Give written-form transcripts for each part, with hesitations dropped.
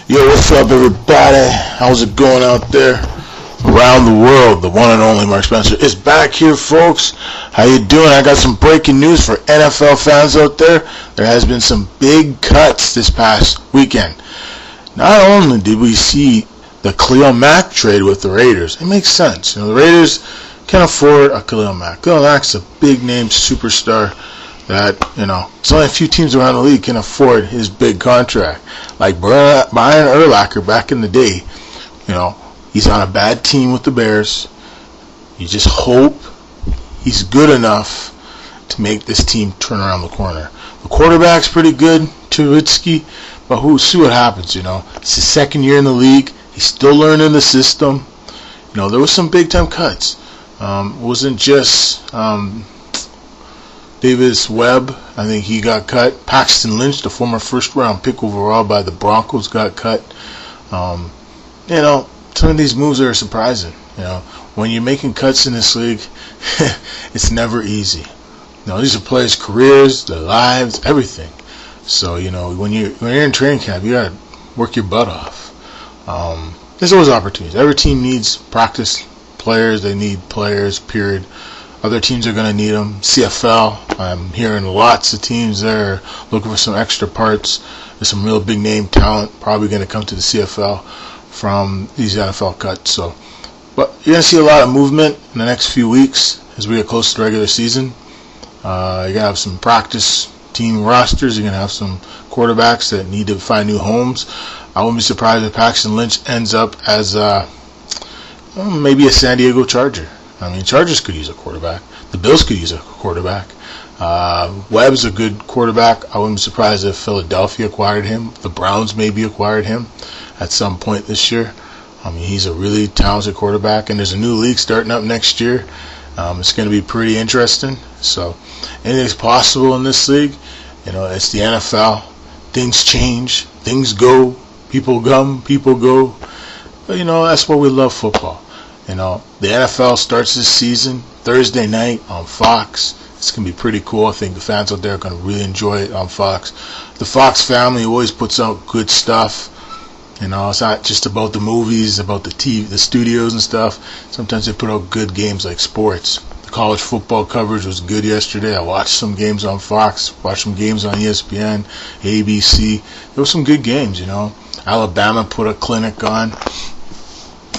Yo, what's up, everybody? How's it going out there? Around the world, the one and only Mark Spencer is back here, folks. How you doing? I got some breaking news for NFL fans out there. There has been some big cuts this past weekend. Not only did we see the Khalil Mack trade with the Raiders, it makes sense. The Raiders can afford a Khalil Mack. Khalil Mack's a big-name superstar that, there's only a few teams around the league can afford his big contract. Like Brian Urlacher back in the day, he's on a bad team with the Bears. You just hope he's good enough to make this team turn around the corner. The quarterback's pretty good, Trubisky, but we'll see what happens, It's his second year in the league. He's still learning the system. There was some big-time cuts. It wasn't just Davis Webb. I think he got cut. Paxton Lynch, the former first-round pick overall by the Broncos, got cut. Some of these moves are surprising. When you're making cuts in this league, it's never easy. These are players' careers, their lives, everything. So when you're in training camp, you gotta work your butt off. There's always opportunities. Every team needs practice players. They need players. Period. Other teams are going to need them. CFL, I'm hearing lots of teams there looking for some extra parts. There's some real big name talent probably going to come to the CFL from these NFL cuts. But you're going to see a lot of movement in the next few weeks as we get close to the regular season. You're going to have some practice team rosters. You're going to have some quarterbacks that need to find new homes. I wouldn't be surprised if Paxton Lynch ends up as maybe a San Diego Charger. Chargers could use a quarterback. The Bills could use a quarterback. Webb's a good quarterback. I wouldn't be surprised if Philadelphia acquired him. The Browns maybe acquired him at some point this year. He's a really talented quarterback, and there's a new league starting up next year. It's going to be pretty interesting. So anything's possible in this league. It's the NFL. Things change. Things go. People come. People go. But, that's why we love football. The NFL starts this season Thursday night on Fox. It's going to be pretty cool. I think the fans out there are going to really enjoy it on Fox. The Fox family always puts out good stuff. It's not just about the movies, about the TV, the studios and stuff. Sometimes they put out good games like sports. The college football coverage was good yesterday. I watched some games on Fox, watched some games on ESPN, ABC. There were some good games, Alabama put a clinic on.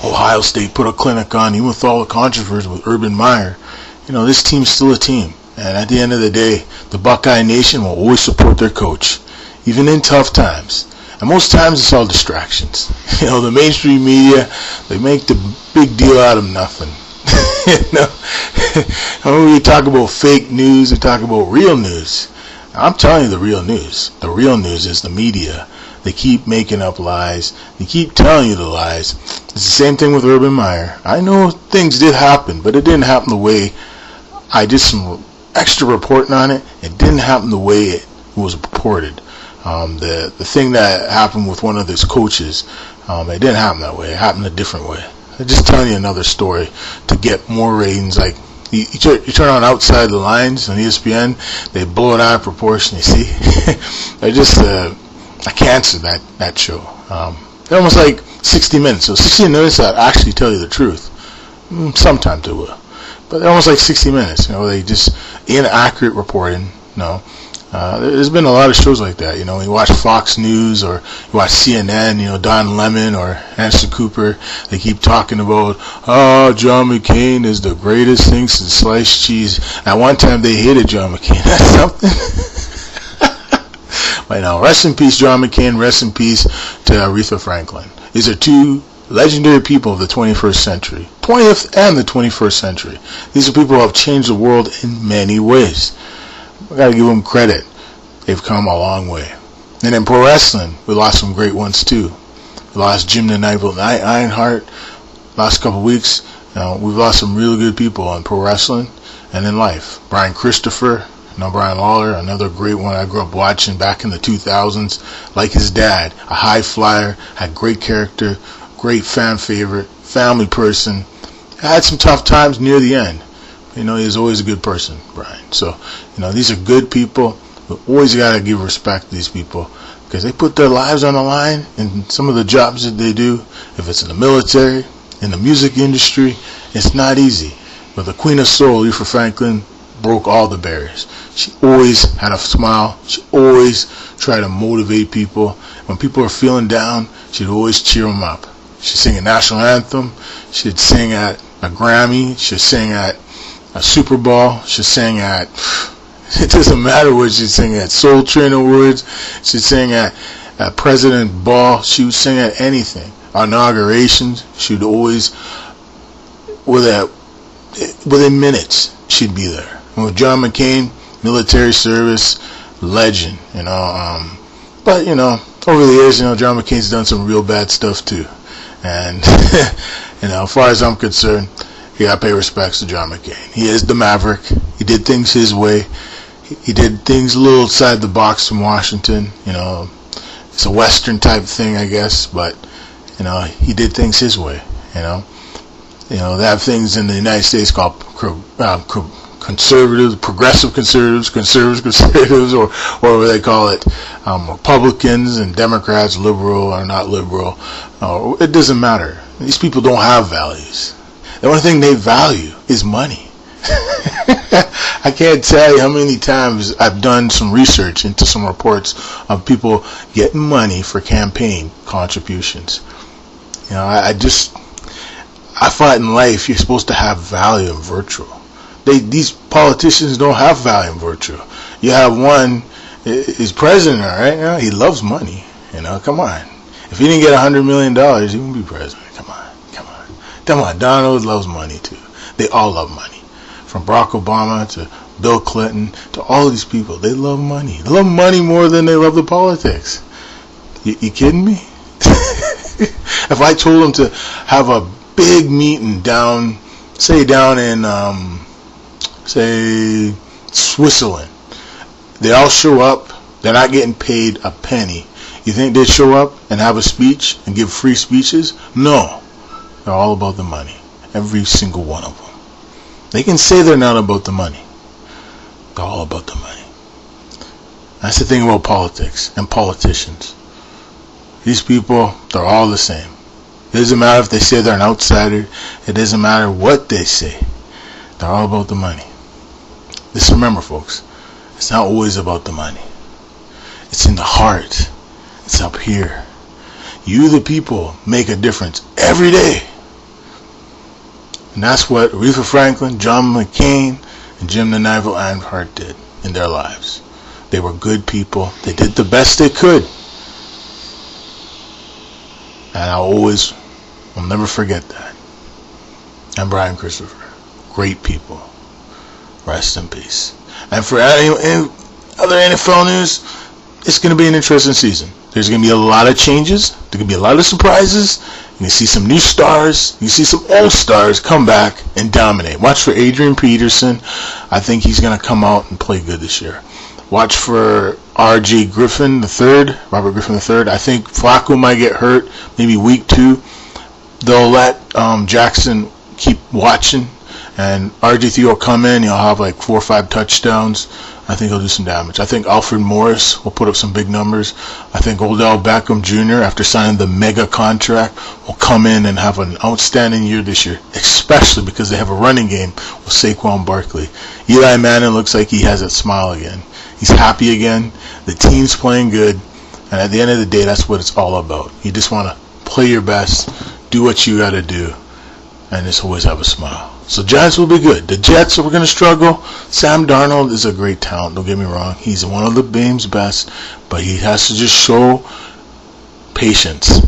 Ohio State put a clinic on, even with all the controversy with Urban Meyer. This team's still a team. And at the end of the day, the Buckeye Nation will always support their coach, even in tough times. And most times it's all distractions. The mainstream media, they make the big deal out of nothing. When we talk about fake news, we talk about real news. I'm telling you the real news. The real news is the media. They keep making up lies. They keep telling you the lies. It's the same thing with Urban Meyer. I know things did happen, but it didn't happen the way I did some extra reporting on it. It didn't happen the way it was reported. The thing that happened with one of his coaches, it didn't happen that way. It happened a different way. I'm just telling you another story to get more ratings. Like you turn on Outside the Lines on ESPN, they blow it out of proportion. You see, they're just a cancer, that show. They're almost like 60 Minutes. So 60 Minutes that actually tell you the truth. Sometimes they will. But they're almost like 60 Minutes. They just inaccurate reporting. There's been a lot of shows like that. You watch Fox News or you watch CNN, Don Lemon or Anderson Cooper. They keep talking about, John McCain is the greatest thing since sliced cheese. At one time they hated John McCain. That's something. Right now, rest in peace, John McCain. Rest in peace to Aretha Franklin. These are two legendary people of the 21st century, 20th and the 21st century. These are people who have changed the world in many ways. We got to give them credit. They've come a long way. And in pro wrestling, we lost some great ones too. We lost Jim the Nightmare Ironheart. Last couple of weeks, we've lost some really good people in pro wrestling and in life. Brian Christopher. Brian Lawler, another great one I grew up watching back in the 2000s. Like his dad, a high flyer, had great character, great fan favorite, family person. Had some tough times near the end. He was always a good person, Brian. So, these are good people. We always got to give respect to these people. because they put their lives on the line in some of the jobs that they do. If it's in the military, in the music industry, it's not easy. But the Queen of Soul, Aretha Franklin, broke all the barriers. She always had a smile. She always tried to motivate people. When people are feeling down, she'd always cheer them up. She'd sing a national anthem. She'd sing at a Grammy. She'd sing at a Super Bowl. She'd sing at, it doesn't matter what she'd sing at, Soul Train Awards. She'd sing at President Ball. She would sing at anything. Inaugurations. She'd always, within minutes, she'd be there. And with John McCain, military service, legend, but, over the years, John McCain's done some real bad stuff too. And, as far as I'm concerned, you gotta pay respects to John McCain. He is the maverick. He did things his way. He did things a little outside the box from Washington. It's a Western type thing, I guess, but, he did things his way, They have things in the United States called conservatives, progressive conservatives, or what they call it, Republicans and Democrats, liberal or not liberal. It doesn't matter. These people don't have values. The only thing they value is money. I can't tell you how many times I've done some research into some reports of people getting money for campaign contributions. I thought in life you're supposed to have value and virtue. These politicians don't have value and virtue. You have one, he's president, all right? He loves money. Come on. If he didn't get $100 million, he wouldn't be president. Come on. Donald loves money too. They all love money. From Barack Obama to Bill Clinton to all these people, they love money. They love money more than they love the politics. You kidding me? If I told them to have a big meeting down in say Switzerland, they all show up, they're not getting paid a penny, you think they'd show up and have a speech and give free speeches? No. They're all about the money. Every single one of them. They can say they're not about the money. They're all about the money. That's the thing about politics and politicians. These people, they're all the same. It doesn't matter if they say they're an outsider. It doesn't matter what they say. They're all about the money. Just remember, folks, it's not always about the money. It's in the heart. It's up here. You, the people, make a difference every day. And that's what Aretha Franklin, John McCain, and Jim the Neville Ironheart did in their lives. They were good people. They did the best they could. And I'll never forget that. I'm Brian Christopher. Great people. Rest in peace. And for any other NFL news, it's going to be an interesting season. There's going to be a lot of changes. There's going to be a lot of surprises. You can see some new stars. You see some old stars come back and dominate. Watch for Adrian Peterson. I think he's going to come out and play good this year. Watch for Robert Griffin III. I think Flacco might get hurt maybe week 2. They'll let Jackson keep watching, and RG3 will come in. He'll have like 4 or 5 touchdowns. I think he'll do some damage. I think Alfred Morris will put up some big numbers. I think Odell Beckham Jr., after signing the mega contract, will come in and have an outstanding year this year, especially because they have a running game with Saquon Barkley. Eli Manning looks like he has that smile again. He's happy again. The team's playing good. And at the end of the day, that's what it's all about. You just want to play your best, do what you got to do, and just always have a smile. So Giants will be good. The Jets are going to struggle. Sam Darnold is a great talent. Don't get me wrong. He's one of the game's best, but he has to just show patience.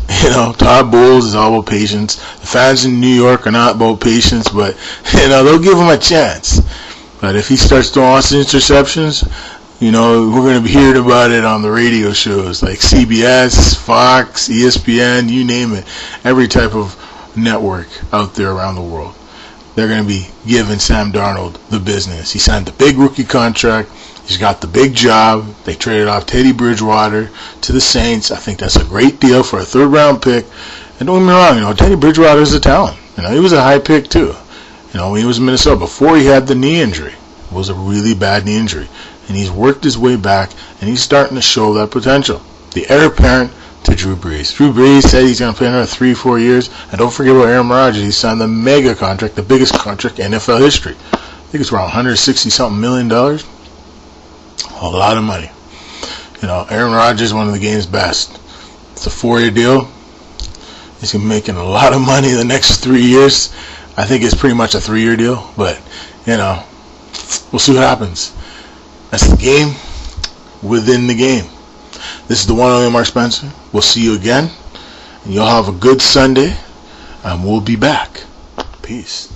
Todd Bowles is all about patience. The fans in New York are not about patience, but they'll give him a chance. But if he starts throwing lots of interceptions, we're going to be hearing about it on the radio shows like CBS, Fox, ESPN, you name it. Every type of network out there around the world. They're going to be giving Sam Darnold the business. He signed the big rookie contract. He's got the big job. They traded off Teddy Bridgewater to the Saints. I think that's a great deal for a 3rd-round pick. And don't get me wrong, Teddy Bridgewater is a talent. He was a high pick too. When he was in Minnesota, before he had the knee injury, it was a really bad knee injury. And he's worked his way back, and he's starting to show that potential. the heir apparent to Drew Brees. Drew Brees said he's going to play another 3-4 years. And don't forget about Aaron Rodgers. He signed the mega contract, the biggest contract in NFL history. I think it's around $160-something million. A lot of money. You know, Aaron Rodgers, one of the game's best. It's a 4-year deal. He's going to be making a lot of money the next 3 years. I think it's pretty much a 3-year deal. But, you know, we'll see what happens. That's the game within the game. This is the one and only Mark Spencer. We'll see you again. And you'll have a good Sunday. And we'll be back. Peace.